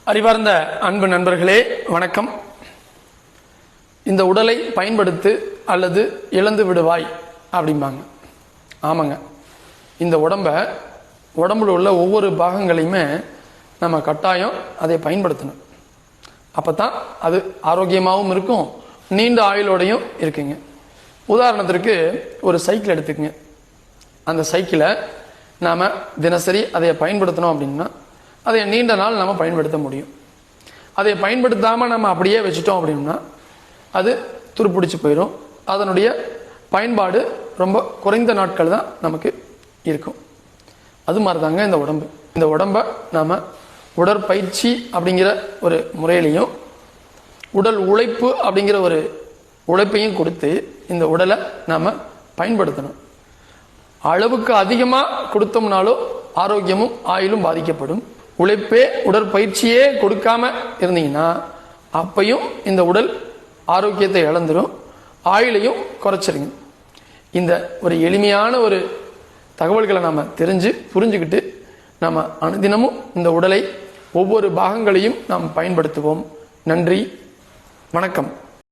அறிவார்ந்த அன்பு நண்பர்களே வணக்கம். இந்த உடலை பயன்படுத்து அல்லது இழந்து விடுவாய் அப்படிம்பாங்க. ஆமாங்க, இந்த உடம்புல உள்ள ஒவ்வொரு பாகங்களையுமே நம்ம கட்டாயம் அதை பயன்படுத்தணும். அப்போ தான் அது ஆரோக்கியமாகவும் இருக்கும், நீண்ட ஆயுளோடையும் இருக்குங்க. உதாரணத்திற்கு ஒரு சைக்கிள் எடுத்துக்கங்க. அந்த சைக்கிளை நாம் தினசரி அதை பயன்படுத்தணும் அப்படின்னா அதை நீண்ட நாள் நம்ம பயன்படுத்த முடியும். அதை பயன்படுத்தாமல் நம்ம அப்படியே வச்சுட்டோம் அப்படின்னா அது துருப்பிடிச்சு போயிடும். அதனுடைய பயன்பாடு ரொம்ப குறைந்த நாட்கள் தான் நமக்கு இருக்கும். அது மாதிரி தாங்க இந்த உடம்பை நாம் உடற்பயிற்சி அப்படிங்கிற ஒரு முறையிலையும் உடல் உழைப்பு அப்படிங்கிற ஒரு உழைப்பையும் கொடுத்து இந்த உடலை நாம் பயன்படுத்தணும். அளவுக்கு அதிகமாக கொடுத்தோம்னாலும் ஆரோக்கியமும் ஆயுளும் பாதிக்கப்படும். உழைப்பே உடற்பயிற்சியே கொடுக்காம இருந்தீங்கன்னா அப்பையும் இந்த உடல் ஆரோக்கியத்தை இழந்துடும், ஆயுளையும் குறைச்சிருங்க. இந்த ஒரு எளிமையான ஒரு தகவல்களை நாம் புரிஞ்சுக்கிட்டு நம்ம அனுதினமும் இந்த உடலை ஒவ்வொரு பாகங்களையும் நாம் பயன்படுத்துவோம். நன்றி, வணக்கம்.